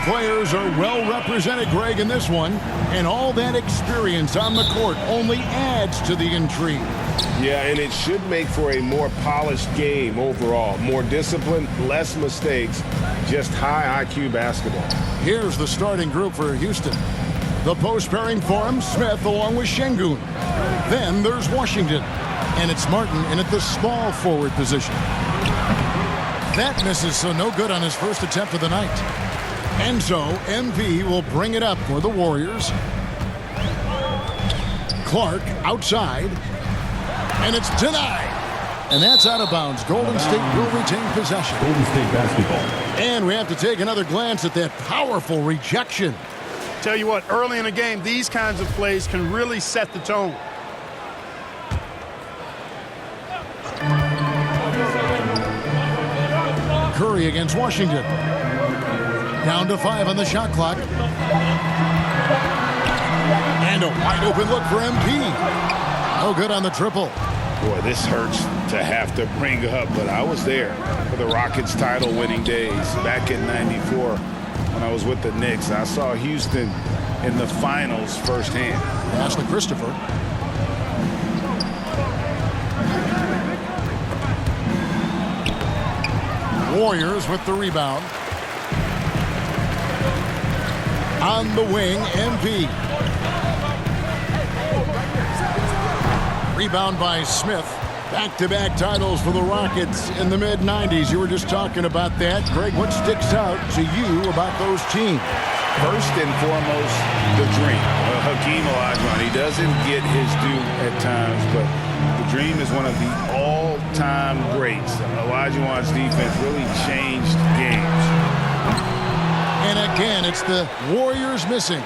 players are well represented, Greg, in this one. And all that experience on the court only adds to the intrigue. Yeah, and it should make for a more polished game overall. More discipline, less mistakes, just high IQ basketball. Here's the starting group for Houston. The post pairing form, Smith along with Şengün. Then there's Washington. And it's Martin in at the small forward position. That misses, so no good on his first attempt of the night. And so MP will bring it up for the Warriors. Clark outside. And it's denied. And that's out of bounds. Golden State will retain possession. Golden State basketball. And we have to take another glance at that powerful rejection. Tell you what, early in the game, these kinds of plays can really set the tone. Curry against Washington. Down to 5 on the shot clock. And a wide open look for MP. No good on the triple. Boy, this hurts to have to bring up, but I was there for the Rockets title winning days back in '94 when I was with the Knicks. I saw Houston in the finals firsthand. Ashley Christopher. Warriors with the rebound. On the wing, MP. Rebound by Smith. Back-to-back titles for the Rockets in the mid-90s. You were just talking about that. Greg, what sticks out to you about those teams? First and foremost, the dream. Hakeem Olajuwon, he doesn't get his due at times, but the dream is one of the all-time greats. Olajuwon's defense really changed games. And again, it's the Warriors missing.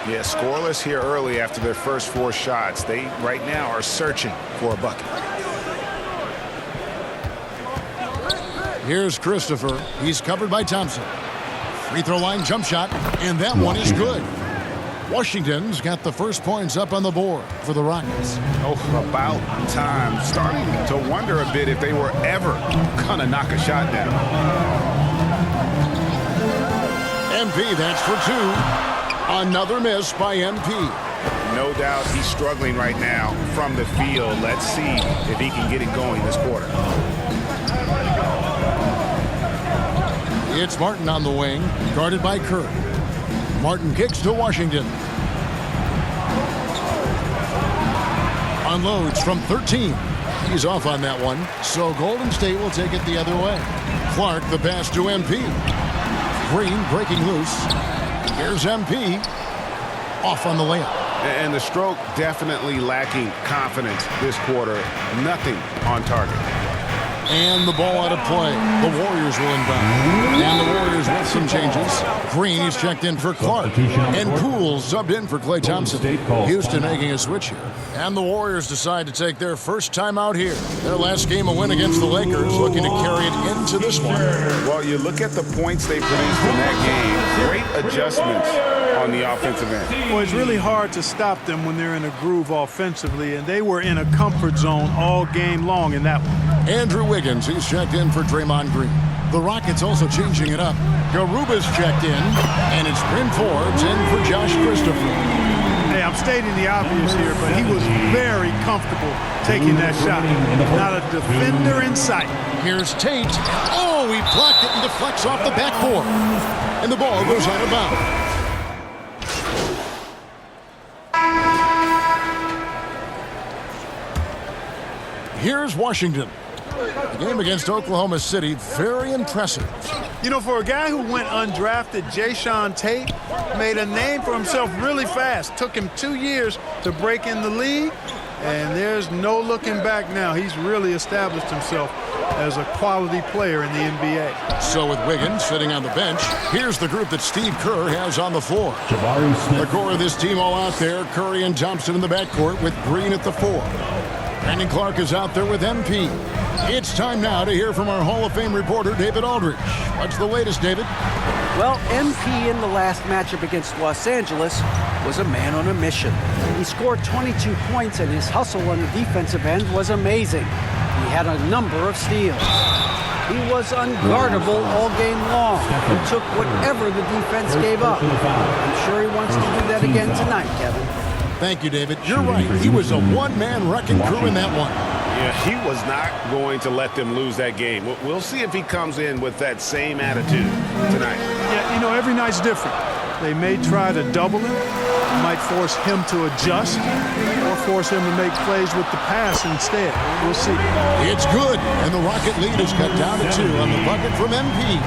Yeah, scoreless here early after their first 4 shots. They, right now, are searching for a bucket. Here's Christopher. He's covered by Thompson. Free throw line jump shot, and that one is good. Washington's got the first points up on the board for the Rockets. Oh, about time. Starting to wonder a bit if they were ever gonna knock a shot down. MP, that's for 2. Another miss by MP. No doubt he's struggling right now from the field. Let's see if he can get it going this quarter. It's Martin on the wing, guarded by Kerr. Martin kicks to Washington. Unloads from 13. He's off on that one, so Golden State will take it the other way. Clark, the pass to MP. Green breaking loose. Here's MP. Off on the layup. And the stroke definitely lacking confidence this quarter. Nothing on target. And the ball out of play. The Warriors will inbound. And the Warriors with some changes. Green is checked in for Clark. And Poole subbed in for Klay Thompson. Houston making a switch here. And the Warriors decide to take their first time out here. Their last game a win against the Lakers, looking to carry it into this one. Well, you look at the points they produced in that game. Great adjustments on the offensive end. Well, it's really hard to stop them when they're in a groove offensively, and they were in a comfort zone all game long in that one. Andrew Wiggins, he's checked in for Draymond Green. The Rockets also changing it up. Garuba's checked in, and it's Bryn Forbes in for Josh Christopher. Hey, I'm stating the obvious here, but he was very comfortable taking that shot. Not a defender in sight. Here's Tate. Oh, he blocked it and deflects off the backboard. And the ball goes out of bounds. Here's Washington. The game against Oklahoma City, very impressive. You know, for a guy who went undrafted, Jayshawn Tate made a name for himself really fast. Took him 2 years to break in the league, and there's no looking back now. He's really established himself as a quality player in the NBA. So with Wiggins sitting on the bench, here's the group that Steve Kerr has on the floor. The core of this team all out there, Curry and Thompson in the backcourt with Green at the 4. Brandon Clark is out there with MP. It's time now to hear from our Hall of Fame reporter, David Aldridge. What's the latest, David? Well, MP in the last matchup against Los Angeles was a man on a mission. He scored 22 points, and his hustle on the defensive end was amazing. He had a number of steals. He was unguardable all game long. He took whatever the defense gave up. I'm sure he wants to do that again tonight, Kevin. Thank you, David. You're right. He was a one-man wrecking crew in that one. Yeah, he was not going to let them lose that game. We'll see if he comes in with that same attitude tonight. Yeah, you know, every night's different. They may try to double him, might force him to adjust, or force him to make plays with the pass instead. We'll see. It's good, and the Rocket lead is cut down to 2 on the bucket from MP.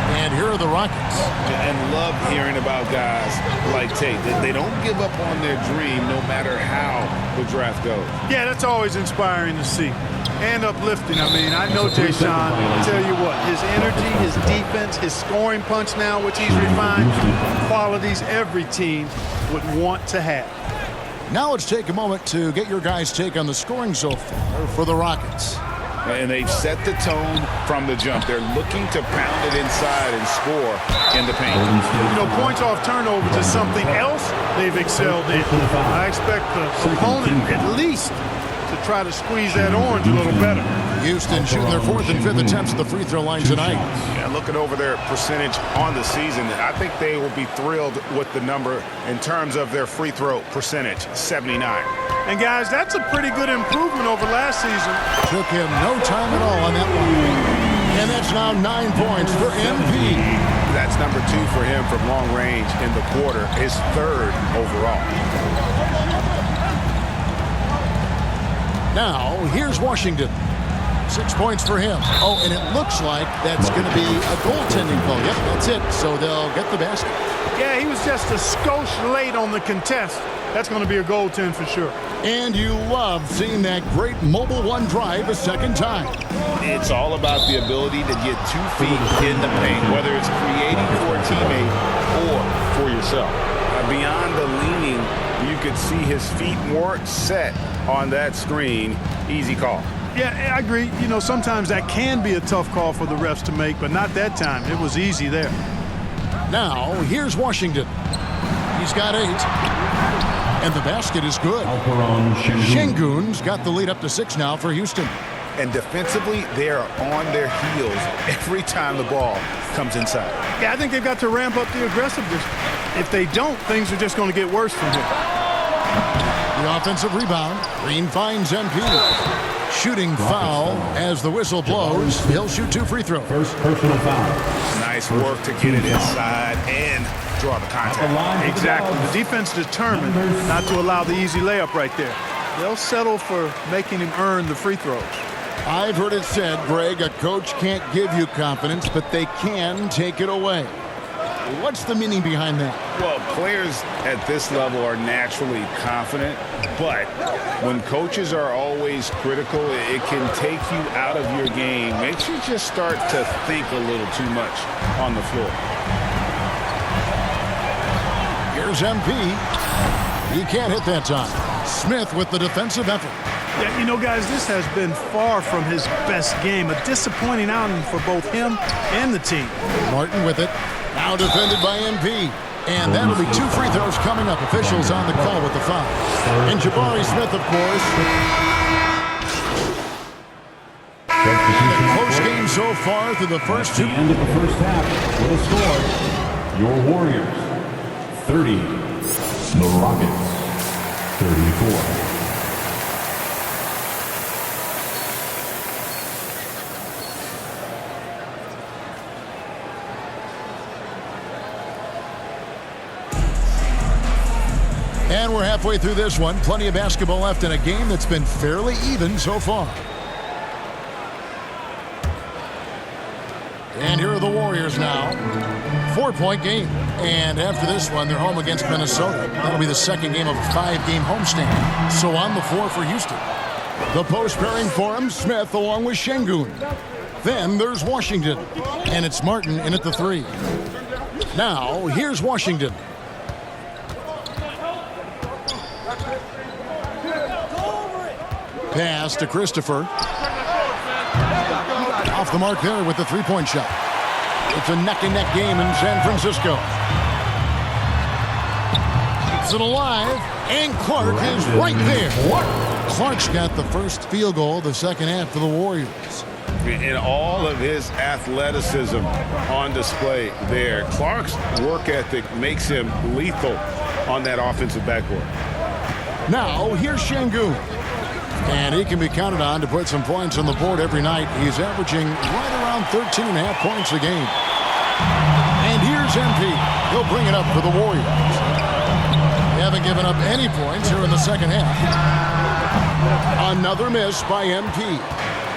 And here are the Rockets. And love hearing about guys like Tate. They don't give up on their dream no matter how the draft goes. Yeah, that's always inspiring to see. And uplifting. I mean, I know Jay Sean. I'll tell you what, his energy, his defense, his scoring punch now, which he's refined, qualities every team would want to have. Now let's take a moment to get your guys' take on the scoring so far for the Rockets. And they've set the tone from the jump. They're looking to pound it inside and score in the paint. You know, points off turnovers is something else they've excelled in. I expect the opponent at least to try to squeeze that orange a little better. Houston shooting their 4th and 5th attempts at the free throw line tonight. Yeah, looking over their percentage on the season, I think they will be thrilled with the number in terms of their free throw percentage, 79. And guys, that's a pretty good improvement over last season. Took him no time at all on that one. And that's now 9 points for MP. That's number 2 for him from long range in the quarter, his 3rd overall. Now, here's Washington. 6 points for him. Oh, and it looks like that's going to be a goaltending call. Yep, that's it. So they'll get the basket. Yeah, he was just a skosh late on the contest. That's going to be a goaltend for sure. And you love seeing that great mobile one drive a second time. It's all about the ability to get 2 feet in the paint, whether it's creating for a teammate or for yourself. Beyond the leaning, you could see his feet weren't set on that screen. Easy call. Yeah, I agree. You know, sometimes that can be a tough call for the refs to make, but not that time. It was easy there. Now, here's Washington. He's got 8. And the basket is good. Şengün's got the lead up to 6 now for Houston. And defensively, they are on their heels every time the ball comes inside. Yeah, I think they've got to ramp up the aggressiveness. If they don't, things are just going to get worse from here. The offensive rebound. Green finds MP. Shooting foul as the whistle blows. He'll shoot 2 free throws. First personal foul. Nice work to get it inside and draw the contact. Exactly. The defense determined not to allow the easy layup right there. They'll settle for making him earn the free throws. I've heard it said, Greg, a coach can't give you confidence, but they can take it away. What's the meaning behind that? Well, players at this level are naturally confident, but when coaches are always critical, it can take you out of your game. Makes you just start to think a little too much on the floor. Here's MP. He can't hit that time. Smith with the defensive effort. Yeah, you know, guys, this has been far from his best game. A disappointing outing for both him and the team. Martin with it. Now defended by MP. And that'll be 2 free throws coming up. Officials on the call with the foul. And Jabari Smith, of course. A close game so far through the first 2. At the end of the first half, with a score, your Warriors 30, the Rockets 34. And we're halfway through this one. Plenty of basketball left in a game that's been fairly even so far. And here are the Warriors now. 4-point game. And after this one, they're home against Minnesota. That'll be the second game of a 5-game homestand. So on the floor for Houston. The post pairing for him, Smith along with Şengün. Then there's Washington. And it's Martin in at the 3. Now, here's Washington. Pass to Christopher. Off the mark there with the 3-point shot. It's a neck-and-neck game in San Francisco. Keeps it alive, and Clark is right there. Clark's got the first field goal of the second half for the Warriors. And all of his athleticism on display there. Clark's work ethic makes him lethal on that offensive backboard. Now, here's Şengün. And he can be counted on to put some points on the board every night. He's averaging right around 13.5 points a game. And here's MP. He'll bring it up for the Warriors. They haven't given up any points here in the second half. Another miss by MP.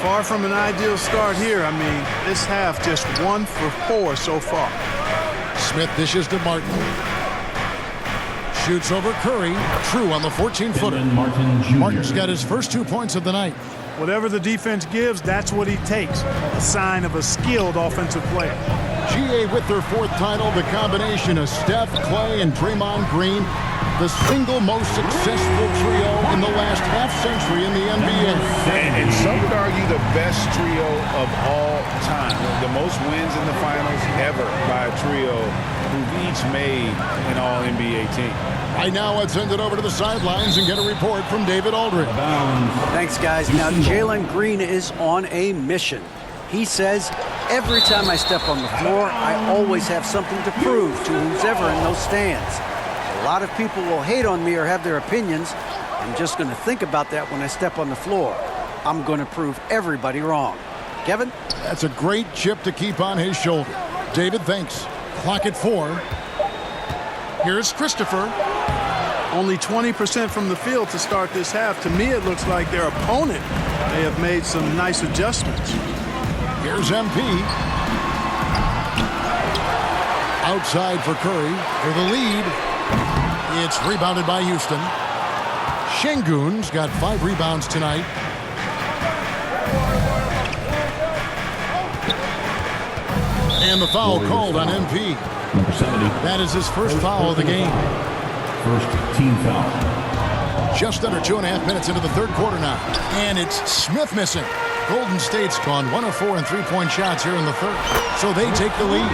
Far from an ideal start here. I mean, this half just 1 for 4 so far. Smith dishes to Martin. Shoots over Curry. True on the 14-footer. Martin's got his first 2 points of the night. Whatever the defense gives, that's what he takes. A sign of a skilled offensive player. GA with their 4th title, the combination of Steph, Clay, and Draymond Green, the single most successful trio in the last half-century in the NBA. And some would argue the best trio of all time. The most wins in the finals ever by a trio who've each made an All-NBA team. Right now, let's send it over to the sidelines and get a report from David Aldridge. Thanks, guys. Now, Jalen Green is on a mission. He says, every time I step on the floor, I always have something to prove to who's ever in those stands. A lot of people will hate on me or have their opinions. I'm just going to think about that when I step on the floor. I'm going to prove everybody wrong. Kevin? That's a great chip to keep on his shoulder. David, thanks. Clock at 4. Here's Christopher. Only 20% from the field to start this half. To me, it looks like their opponent may have made some nice adjustments. Here's MP. Outside for Curry for the lead. It's rebounded by Houston. Şengün's got 5 rebounds tonight. And the foul called on MP. Number 70. That is his first foul of the game. First team foul. Just under 2.5 minutes into the third quarter now. And it's Smith missing. Golden State's gone 1 of 4 in 3-point shots here in the third. So they take the lead.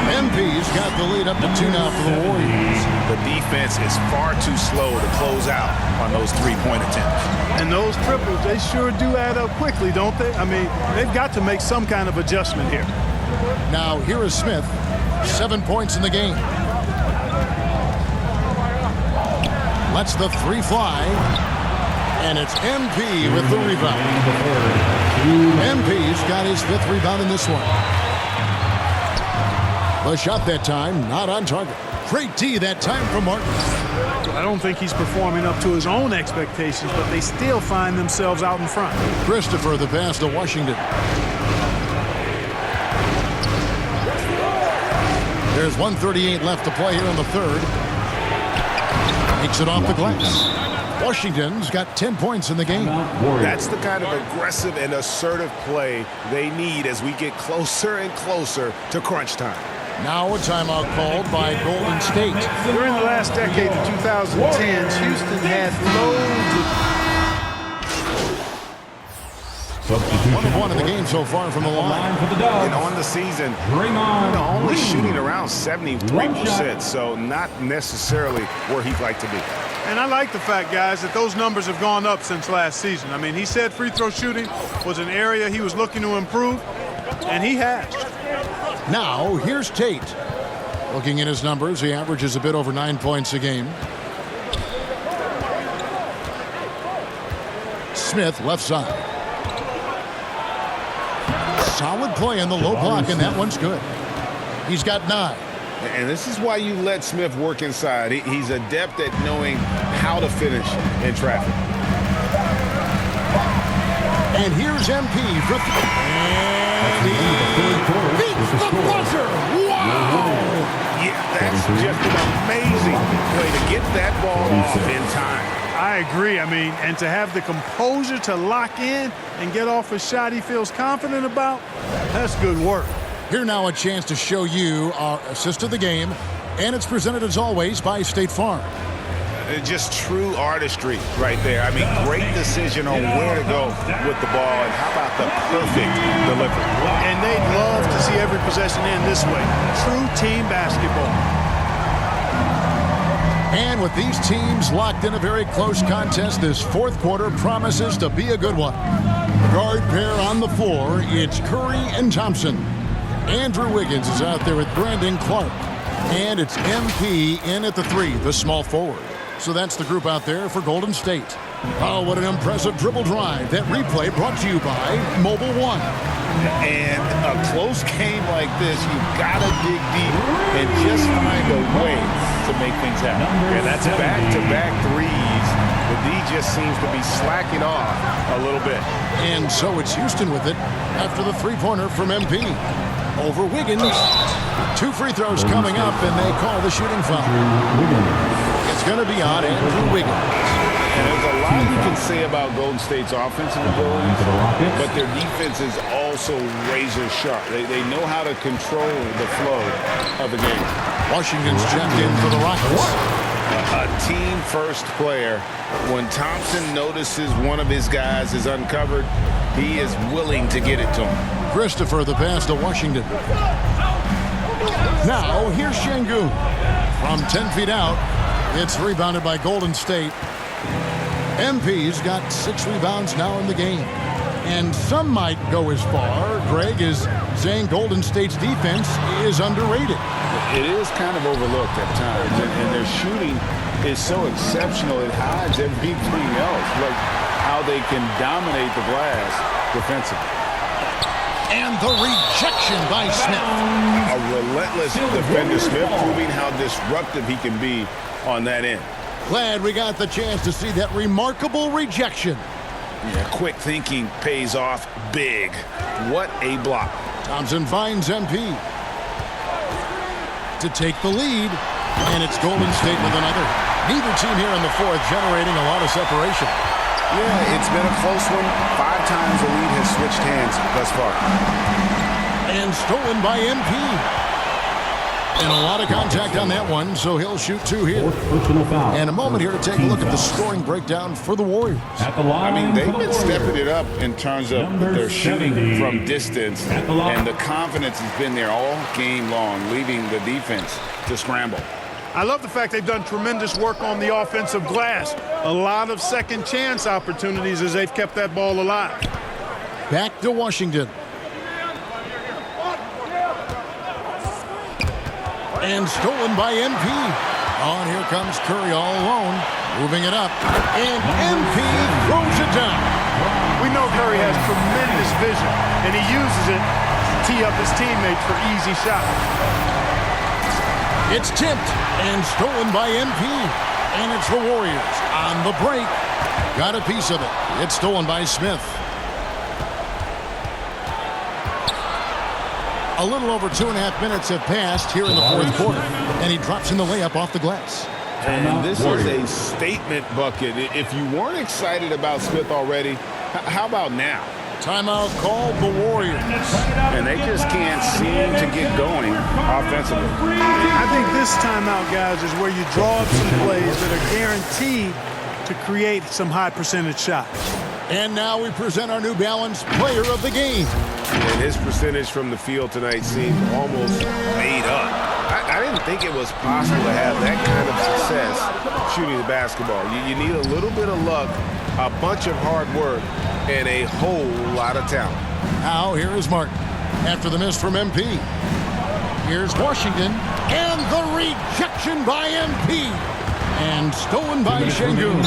MP's got the lead up to 2 now for the Warriors. The defense is far too slow to close out on those 3-point attempts. And those triples, they sure do add up quickly, don't they? I mean, they've got to make some kind of adjustment here. Now here is Smith. 7 points in the game. Lets the 3 fly. And it's MP with the rebound. MP's got his 5th rebound in this one. The shot that time, not on target. Great D that time from Martin. I don't think he's performing up to his own expectations, but they still find themselves out in front. Christopher, the pass to Washington. There's 1:38 left to play here in the third. Makes it off the glass. Washington's got 10 points in the game. That's the kind of aggressive and assertive play they need as we get closer and closer to crunch time. Now a timeout called by Golden State. During the last decade, the 2010s, Houston had One of 1 in the game so far from the line. And on the season, only shooting around 73%, so not necessarily where he'd like to be. And I like the fact, guys, that those numbers have gone up since last season. I mean, he said free throw shooting was an area he was looking to improve, and he has. Now, here's Tate. Looking at his numbers, he averages a bit over 9 points a game. Smith, left side. Solid play on the low block, and that one's good. He's got 9. And this is why you let Smith work inside. He's adept at knowing how to finish in traffic. And here's MP for and he beats the buzzer. Wow! Yeah, that's just an amazing way to get that ball off in time. I agree. I mean, and to have the composure to lock in and get off a shot he feels confident about, that's good work. Here now a chance to show you our assist of the game, and it's presented as always by State Farm. Just true artistry right there. I mean, great decision on where to go with the ball, and how about the perfect delivery. And they'd love to see every possession end this way. True team basketball. And with these teams locked in a very close contest, this fourth quarter promises to be a good one. Guard pair on the floor. It's Curry and Thompson. Andrew Wiggins is out there with Brandon Clark. And it's MP in at the 3, the small forward. So that's the group out there for Golden State. Oh, what an impressive dribble drive. That replay brought to you by Mobile One. And a close game like this, you've got to dig deep and just find a way to make things happen. And that's back-to-back threes. The D just seems to be slacking off a little bit. And so it's Houston with it after the three-pointer from MP. Over Wiggins. 2 free throws coming up, and they call the shooting foul. It's going to be on Andrew Wiggins. And there's a lot you can say about Golden State's offensive abilities, but their defense is also razor sharp. They know how to control the flow of the game. Washington's checked in for the Rockets. A team-first player. When Thompson notices one of his guys is uncovered, he is willing to get it to him. Christopher, the pass to Washington. Now, here's Şengün. From 10 feet out, it's rebounded by Golden State. MP's got 6 rebounds now in the game. And some might go as far, Greg, as saying Golden State's defense is underrated. It is kind of overlooked at times, and their shooting is so exceptional it hides everything else, like how they can dominate the glass defensively. And the rejection by Smith. A relentless defender, Smith, proving how disruptive he can be on that end. Glad we got the chance to see that remarkable rejection. Yeah, quick thinking pays off big. What a block. Thompson finds MP to take the lead, and it's Golden State with another. Neither team here in the fourth generating a lot of separation. Yeah, it's been a close one. 5 times the lead has switched hands thus far. And stolen by MP. And a lot of contact on that one, so he'll shoot 2 here. And a moment here to take a look at the scoring breakdown for the Warriors. I mean, they've been stepping it up in terms of their shooting from distance, and the confidence has been there all game long, leaving the defense to scramble. I love the fact they've done tremendous work on the offensive glass. A lot of second chance opportunities as they've kept that ball alive. Back to Washington. And stolen by MP. On here comes Curry all alone, moving it up. And MP throws it down. We know Curry has tremendous vision, and he uses it to tee up his teammates for easy shots. It's tipped and stolen by MP. And it's the Warriors on the break. Got a piece of it. It's stolen by Smith. A little over 2.5 minutes have passed here in the fourth quarter. And he drops in the layup off the glass. And this is a statement bucket. If you weren't excited about Smith already, how about now? Timeout called the Warriors. And they just can't seem to get going offensively. I think this timeout, guys, is where you draw up some plays that are guaranteed to create some high percentage shots. And now we present our New Balance player of the game. And his percentage from the field tonight seemed almost made up. I didn't think it was possible to have that kind of success shooting the basketball. You need a little bit of luck, a bunch of hard work, and a whole lot of talent. Now here is Martin after the miss from MP. Here's Washington, and the rejection by MP. And stolen by Şengün.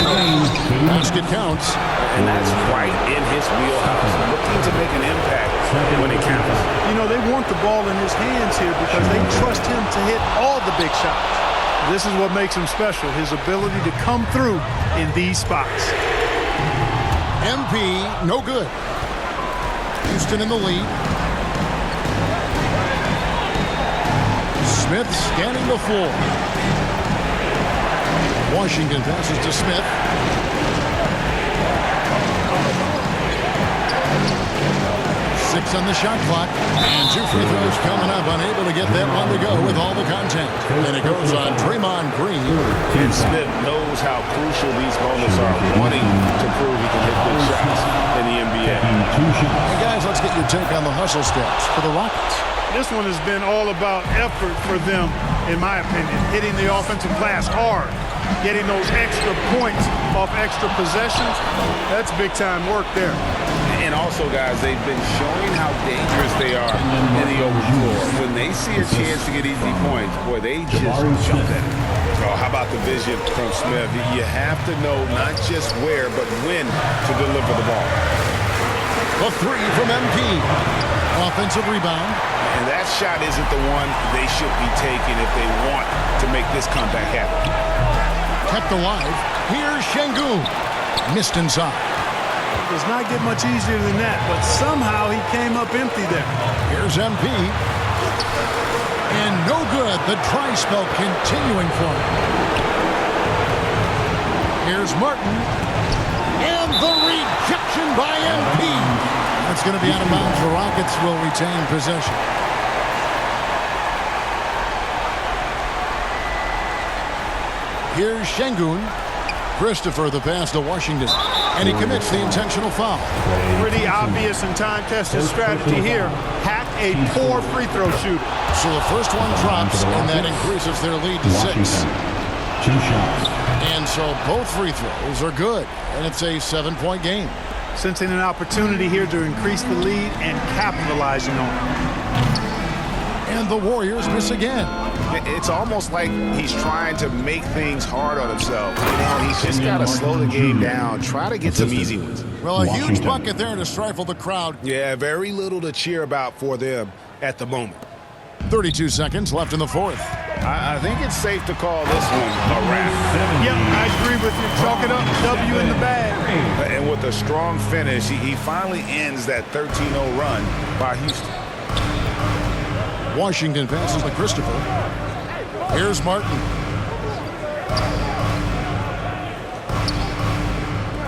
Basket counts. And that's right in his wheelhouse. Looking to make an impact when it counts. You know, they want the ball in his hands here because they trust him to hit all the big shots. This is what makes him special, his ability to come through in these spots. MP, no good. Houston in the lead. Smith scanning the floor. Washington passes to Smith. 6 on the shot clock. And 2 free throws coming up. Unable to get that one to go with all the contact. And it goes on Draymond Green. And Smith knows how crucial these moments are. Wanting to prove he can hit big shots in the NBA. Hey guys, let's get your take on the hustle steps for the Rockets. This one has been all about effort for them, in my opinion. Hitting the offensive glass hard. Getting those extra points off extra possessions, that's big-time work there. And And also, guys, they've been showing how dangerous they are in the open floor. When they see a chance to get easy points, boy, they just jump at it. Oh, how about the vision from Smith? You have to know not just where, but when to deliver the ball. A three from MP. Offensive rebound. And that shot isn't the one they should be taking if they want to make this comeback happen. Kept alive. Here's Şengün. Missed inside. Does not get much easier than that, but somehow he came up empty there. Here's MP. And no good. The dry spell continuing for him. Here's Martin. And the rejection by MP. That's going to be out of bounds. The Rockets will retain possession. Here's Şengün. Christopher the pass to Washington. And he commits the intentional foul. Pretty obvious and time-tested strategy here. Hack a poor free throw shooter. So the first one drops, and that increases their lead to 6. 2 shots. And so both free throws are good, and it's a 7-point game. Sensing an opportunity here to increase the lead and capitalizing on it. And the Warriors miss again. It's almost like he's trying to make things hard on himself. You know, he's just got to slow the game down, try to get some easy ones. Well, a huge bucket there to stifle the crowd. Yeah, very little to cheer about for them at the moment. 32 seconds left in the fourth. I think it's safe to call this one a wrap. Yep, I agree with you. Chalk it up, W in the bag. And with a strong finish, he finally ends that 13-0 run by Houston. Washington passes to Christopher. Here's Martin.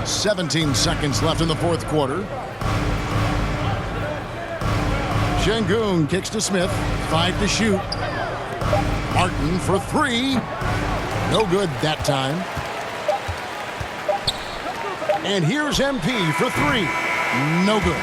17 seconds left in the fourth quarter. Şengün kicks to Smith. 5 to shoot. Martin for 3. No good that time. And here's MP for 3. No good.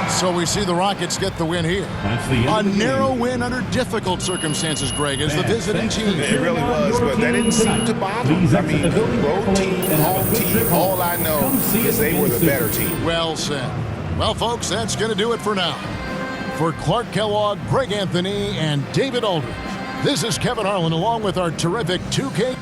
So we see the Rockets get the win here. A narrow win under difficult circumstances, Greg, as the visiting team. It really was, but that didn't seem to bother them. I mean, road team, home team, all I know is they were the better team. Well said. Well, folks, that's going to do it for now. For Clark Kellogg, Greg Anthony, and David Aldridge, this is Kevin Harlan along with our terrific 2K